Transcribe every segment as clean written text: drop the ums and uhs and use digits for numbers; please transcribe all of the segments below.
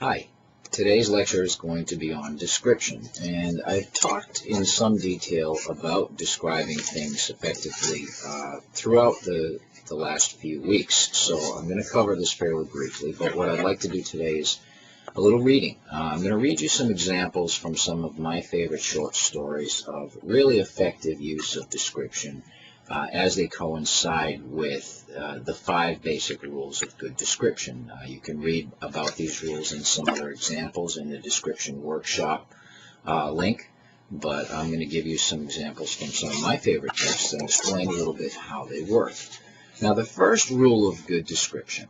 Hi, today's lecture is going to be on description, and I've talked in some detail about describing things effectively throughout the last few weeks, so I'm going to cover this fairly briefly, but what I'd like to do today is a little reading. I'm going to read you some examples from some of my favorite short stories of really effective use of description as they coincide with the 5 basic rules of good description. You can read about these rules and some other examples in the description workshop link, but I'm going to give you some examples from some of my favorite texts and explain a little bit how they work. Now, the first rule of good description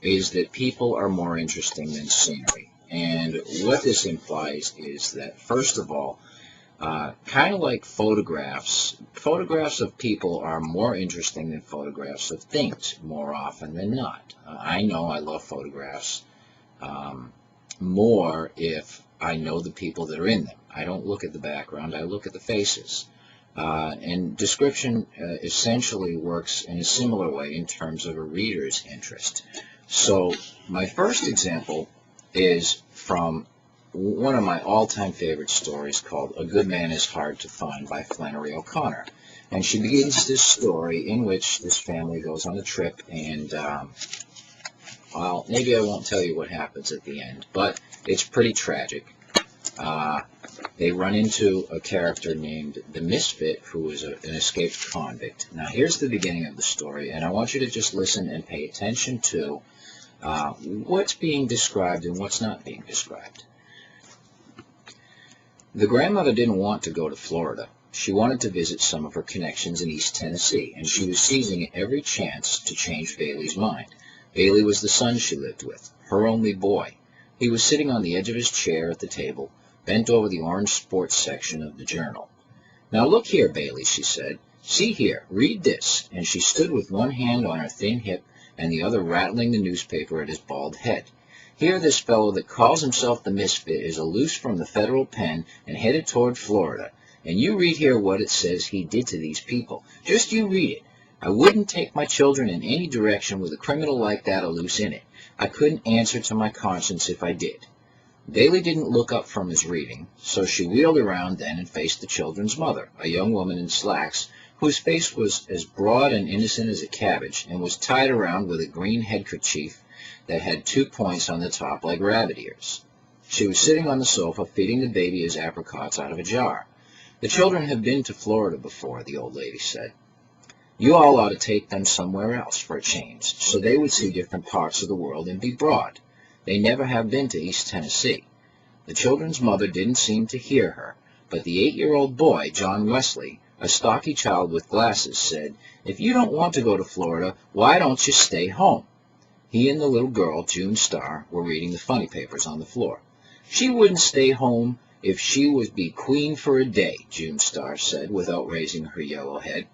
is that people are more interesting than scenery. And what this implies is that, first of all, kind of like photographs of people are more interesting than photographs of things more often than not. I know I love photographs more if I know the people that are in them. I don't look at the background, I look at the faces. And description essentially works in a similar way in terms of a reader's interest. So my first example is from one of my all-time favorite stories called A Good Man is Hard to Find by Flannery O'Connor. And she begins this story in which this family goes on a trip, and well, maybe I won't tell you what happens at the end, but it's pretty tragic. They run into a character named the Misfit, who is an escaped convict. Now here's the beginning of the story, and I want you to just listen and pay attention to what's being described and what's not being described. The grandmother didn't want to go to Florida. She wanted to visit some of her connections in East Tennessee, and she was seizing every chance to change Bailey's mind. Bailey was the son she lived with, her only boy. He was sitting on the edge of his chair at the table, bent over the orange sports section of the journal. "Now look here, Bailey," she said. "See here, read this." And she stood with one hand on her thin hip and the other rattling the newspaper at his bald head. "Here this fellow that calls himself the Misfit is loose from the federal pen and headed toward Florida. And you read here what it says he did to these people. Just you read it. I wouldn't take my children in any direction with a criminal like that loose in it. I couldn't answer to my conscience if I did." Bailey didn't look up from his reading, so she wheeled around then and faced the children's mother, a young woman in slacks, whose face was as broad and innocent as a cabbage, and was tied around with a green headkerchief that had 2 points on the top like rabbit ears. She was sitting on the sofa feeding the baby his apricots out of a jar. "The children have been to Florida before," the old lady said. "You all ought to take them somewhere else for a change, so they would see different parts of the world and be broad. They never have been to East Tennessee." The children's mother didn't seem to hear her, but the 8-year-old boy, John Wesley, a stocky child with glasses, said, "If you don't want to go to Florida, why don't you stay home?" He and the little girl, June Starr, were reading the funny papers on the floor. "She wouldn't stay home if she would be queen for a day," June Starr said, without raising her yellow head.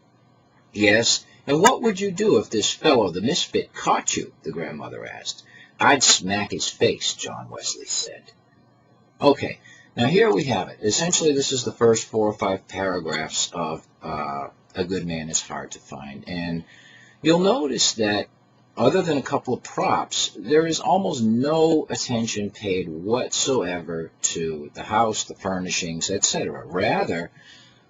"Yes, and what would you do if this fellow, the Misfit, caught you?" the grandmother asked. "I'd smack his face," John Wesley said. Okay, now here we have it. Essentially, this is the first 4 or 5 paragraphs of A Good Man is Hard to Find, and you'll notice that other than a couple of props, there is almost no attention paid whatsoever to the house, the furnishings, etc. Rather,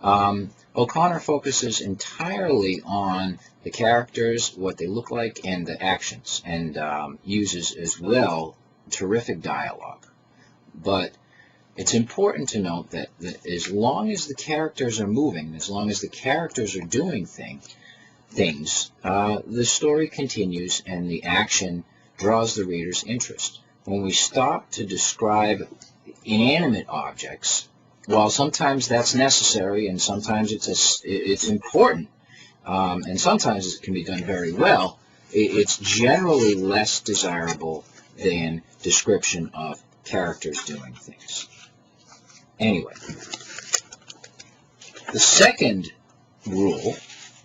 O'Connor focuses entirely on the characters, what they look like, and the actions, and uses as well terrific dialogue. But it's important to note that as long as the characters are moving, as long as the characters are doing things, the story continues and the action draws the reader's interest. When we stop to describe inanimate objects, while sometimes that's necessary and sometimes it's important, and sometimes it can be done very well, it's generally less desirable than description of characters doing things. Anyway, the second rule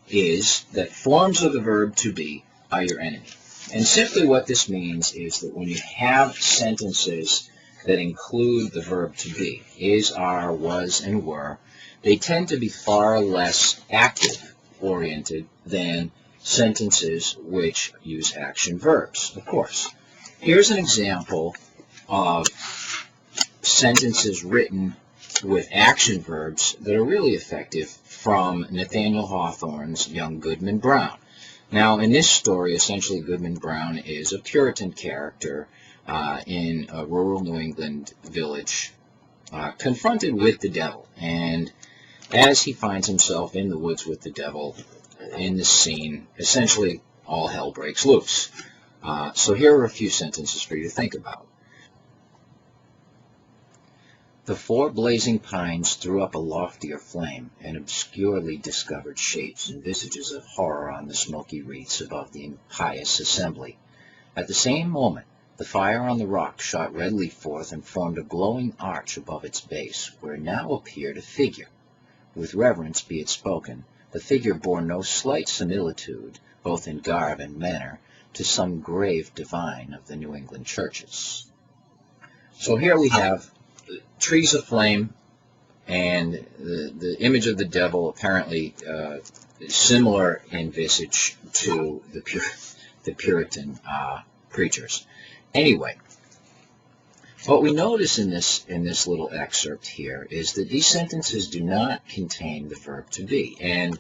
is that forms of the verb to be are your enemy. And simply what this means is that when you have sentences that include the verb to be, is, are, was, and were, they tend to be far less active-oriented than sentences which use action verbs, of course. Here's an example of sentences written with action verbs that are really effective from Nathaniel Hawthorne's Young Goodman Brown. Now, in this story, essentially Goodman Brown is a Puritan character in a rural New England village confronted with the devil. And as he finds himself in the woods with the devil in this scene, essentially all hell breaks loose. So here are a few sentences for you to think about. The four blazing pines threw up a loftier flame, and obscurely discovered shapes and visages of horror on the smoky wreaths above the impious assembly. At the same moment, the fire on the rock shot redly forth and formed a glowing arch above its base, where now appeared a figure. With reverence be it spoken, the figure bore no slight similitude, both in garb and manner, to some grave divine of the New England churches. So here we have trees of flame and the image of the devil, apparently similar in visage to the Puritan preachers. Anyway, what we notice in this little excerpt here is that these sentences do not contain the verb to be, and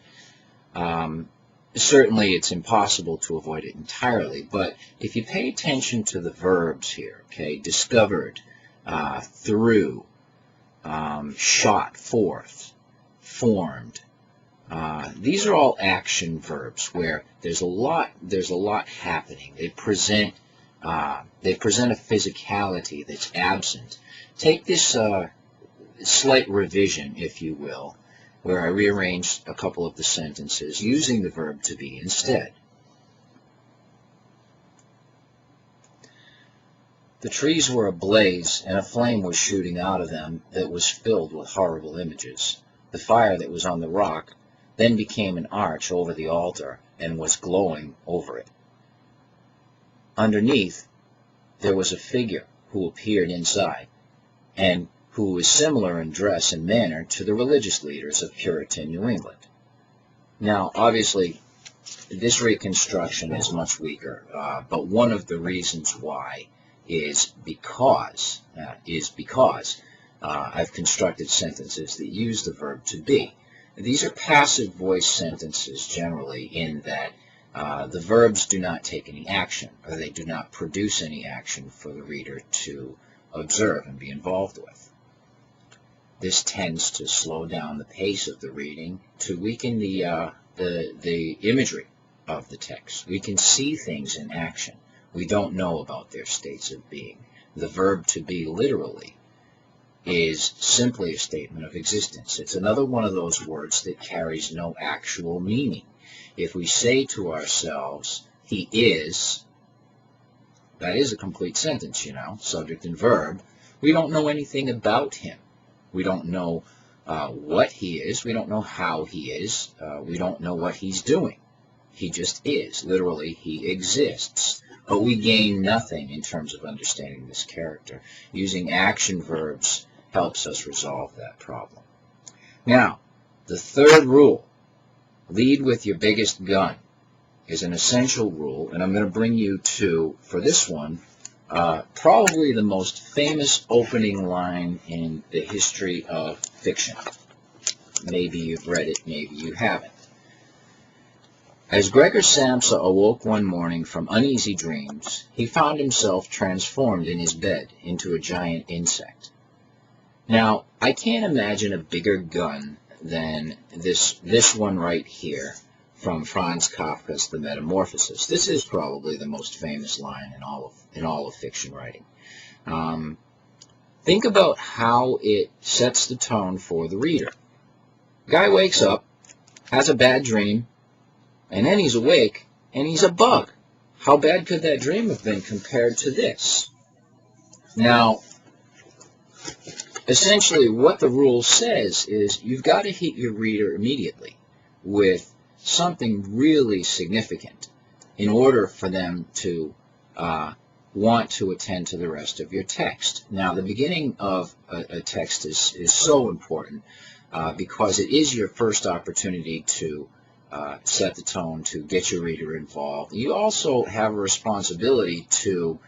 certainly it's impossible to avoid it entirely, but if you pay attention to the verbs here, okay, discovered, through, shot forth, formed, these are all action verbs where there's a lot happening. They present a physicality that's absent. Take this slight revision, if you will, where I rearranged a couple of the sentences using the verb to be instead. The trees were ablaze, and a flame was shooting out of them that was filled with horrible images. The fire that was on the rock then became an arch over the altar and was glowing over it. Underneath, there was a figure who appeared inside, and who was similar in dress and manner to the religious leaders of Puritan New England. Now, obviously, this reconstruction is much weaker, but one of the reasons why is because I've constructed sentences that use the verb to be. These are passive voice sentences generally, in that the verbs do not take any action, or they do not produce any action for the reader to observe and be involved with. This tends to slow down the pace of the reading, to weaken the imagery of the text. We can see things in action. We don't know about their states of being. The verb to be literally is simply a statement of existence. It's another one of those words that carries no actual meaning. If we say to ourselves, he is, that is a complete sentence, you know, subject and verb. We don't know anything about him. We don't know what he is. We don't know how he is. We don't know what he's doing. He just is. Literally, he exists. But we gain nothing in terms of understanding this character. Using action verbs helps us resolve that problem. Now, the third rule, lead with your biggest gun, is an essential rule, and I'm going to bring you to, for this one, probably the most famous opening line in the history of fiction. Maybe you've read it, maybe you haven't. As Gregor Samsa awoke one morning from uneasy dreams, he found himself transformed in his bed into a giant insect. Now, I can't imagine a bigger gun than this one right here from Franz Kafka's The Metamorphosis. This is probably the most famous line in all of fiction writing. Think about how it sets the tone for the reader. Guy wakes up, has a bad dream, and then he's awake, and he's a bug. How bad could that dream have been compared to this? Now, essentially what the rule says is you've got to hit your reader immediately with something really significant in order for them to want to attend to the rest of your text. Now, the beginning of a text is so important because it is your first opportunity to set the tone, to get your reader involved. You also have a responsibility to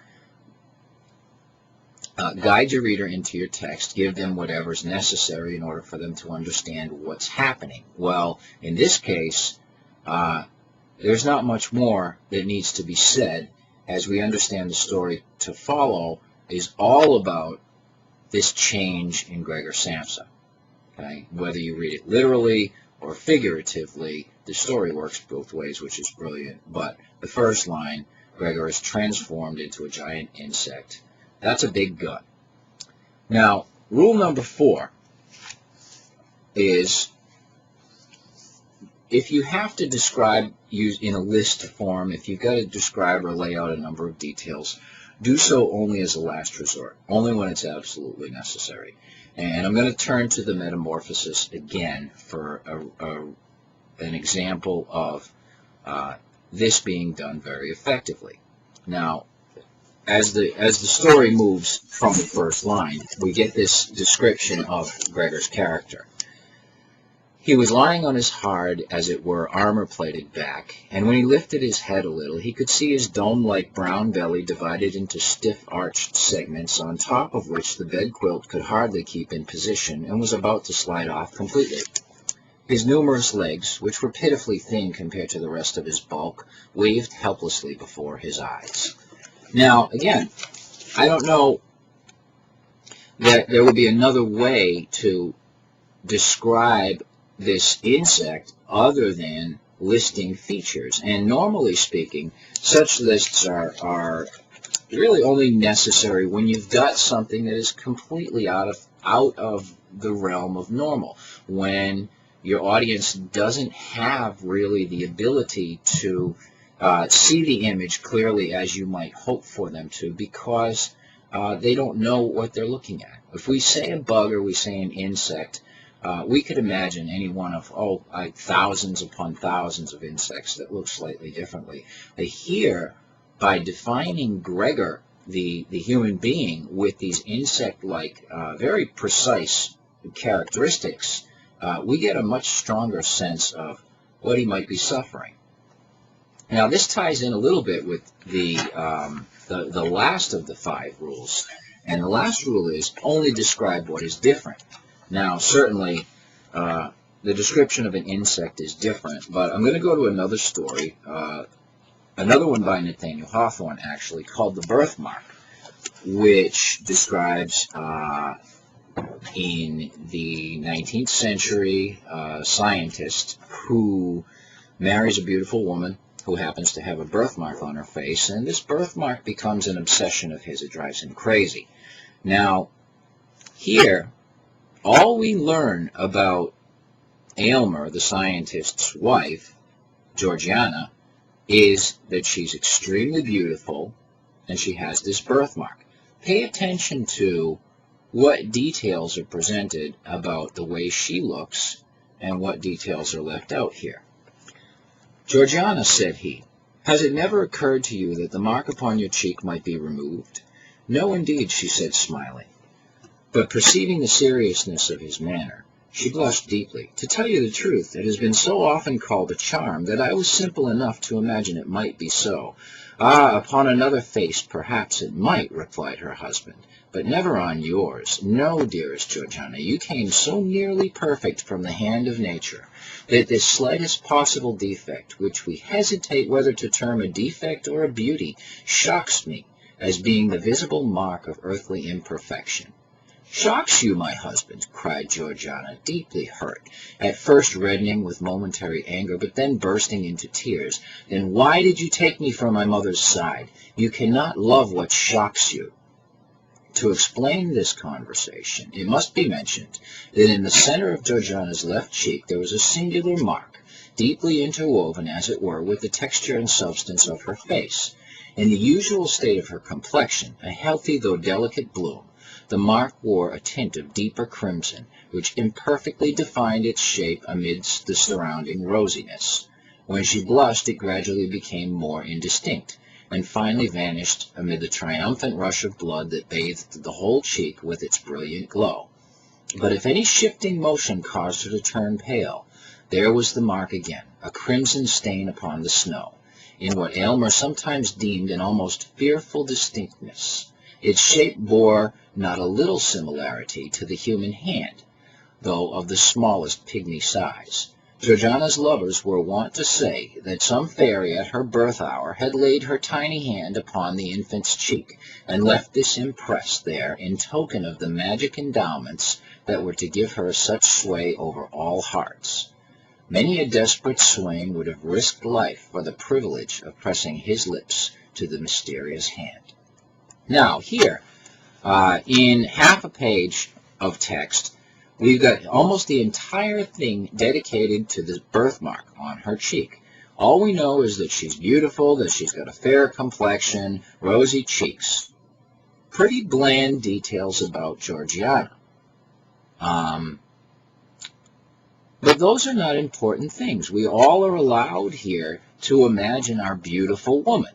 Guide your reader into your text. Give them whatever's necessary in order for them to understand what's happening. Well, in this case, there's not much more that needs to be said, as we understand the story to follow is all about this change in Gregor Samsa. Okay? Whether you read it literally or figuratively, the story works both ways, which is brilliant. But the first line, Gregor is transformed into a giant insect. That's a big gun. Now, rule number 4 is, if you have to describe in a list form, if you've got to describe or lay out a number of details, do so only as a last resort, only when it's absolutely necessary. And I'm going to turn to the metamorphosis again for an example of this being done very effectively. Now, as the story moves from the first line, we get this description of Gregor's character. He was lying on his hard, as it were, armor-plated back, and when he lifted his head a little, he could see his dome-like brown belly divided into stiff arched segments, on top of which the bed quilt could hardly keep in position and was about to slide off completely. His numerous legs, which were pitifully thin compared to the rest of his bulk, waved helplessly before his eyes. Now, again, I don't know that there would be another way to describe this insect other than listing features. And normally speaking, such lists are really only necessary when you've got something that is completely out of the realm of normal, when your audience doesn't have really the ability to see the image clearly as you might hope for them to, because they don't know what they're looking at. If we say a bug or we say an insect, we could imagine any one of thousands upon thousands of insects that look slightly differently. But here, by defining Gregor, the human being, with these insect-like, very precise characteristics, we get a much stronger sense of what he might be suffering. Now, this ties in a little bit with the last of the 5 rules. And the last rule is only describe what is different. Now, certainly, the description of an insect is different, but I'm going to go to another story, another one by Nathaniel Hawthorne, actually, called The Birthmark, which describes, in the 19th century, a scientist who marries a beautiful woman who happens to have a birthmark on her face, and this birthmark becomes an obsession of his. It drives him crazy. Now, here, all we learn about Aylmer, the scientist's wife, Georgiana, is that she's extremely beautiful and she has this birthmark. Pay attention to what details are presented about the way she looks and what details are left out here. "Georgiana," said he, "has it never occurred to you that the mark upon your cheek might be removed?" "No, indeed," she said, smiling. But perceiving the seriousness of his manner, she blushed deeply. "To tell you the truth, it has been so often called a charm that I was simple enough to imagine it might be so." "Ah, upon another face, perhaps it might," replied her husband, "but never on yours. No, dearest Georgiana, you came so nearly perfect from the hand of nature that this slightest possible defect, which we hesitate whether to term a defect or a beauty, shocks me as being the visible mark of earthly imperfection." "Shocks you, my husband?" cried Georgiana, deeply hurt, at first reddening with momentary anger, but then bursting into tears. "Then why did you take me from my mother's side? You cannot love what shocks you." To explain this conversation, it must be mentioned that in the center of Georgiana's left cheek there was a singular mark, deeply interwoven, as it were, with the texture and substance of her face. In the usual state of her complexion, a healthy though delicate bloom, the mark wore a tint of deeper crimson, which imperfectly defined its shape amidst the surrounding rosiness. When she blushed, it gradually became more indistinct, and finally vanished amid the triumphant rush of blood that bathed the whole cheek with its brilliant glow. But if any shifting motion caused her to turn pale, there was the mark again, a crimson stain upon the snow, in what Aylmer sometimes deemed an almost fearful distinctness. Its shape bore not a little similarity to the human hand, though of the smallest pygmy size. Georgiana's lovers were wont to say that some fairy at her birth hour had laid her tiny hand upon the infant's cheek, and left this impressed there in token of the magic endowments that were to give her such sway over all hearts. Many a desperate swain would have risked life for the privilege of pressing his lips to the mysterious hand. Now, here, in half a page of text, we've got almost the entire thing dedicated to the birthmark on her cheek. All we know is that she's beautiful, that she's got a fair complexion, rosy cheeks. Pretty bland details about Georgiana. But those are not important things. We all are allowed here to imagine our beautiful woman.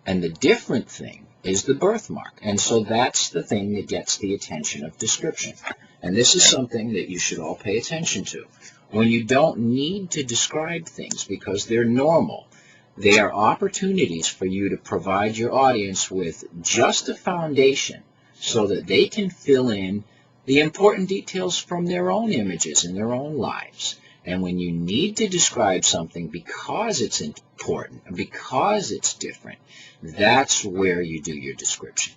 And the different thing is the birthmark. And so that's the thing that gets the attention of description. And this is something that you should all pay attention to. When you don't need to describe things because they're normal, they are opportunities for you to provide your audience with just a foundation so that they can fill in the important details from their own images in their own lives. And when you need to describe something because it's important, because it's different, that's where you do your description.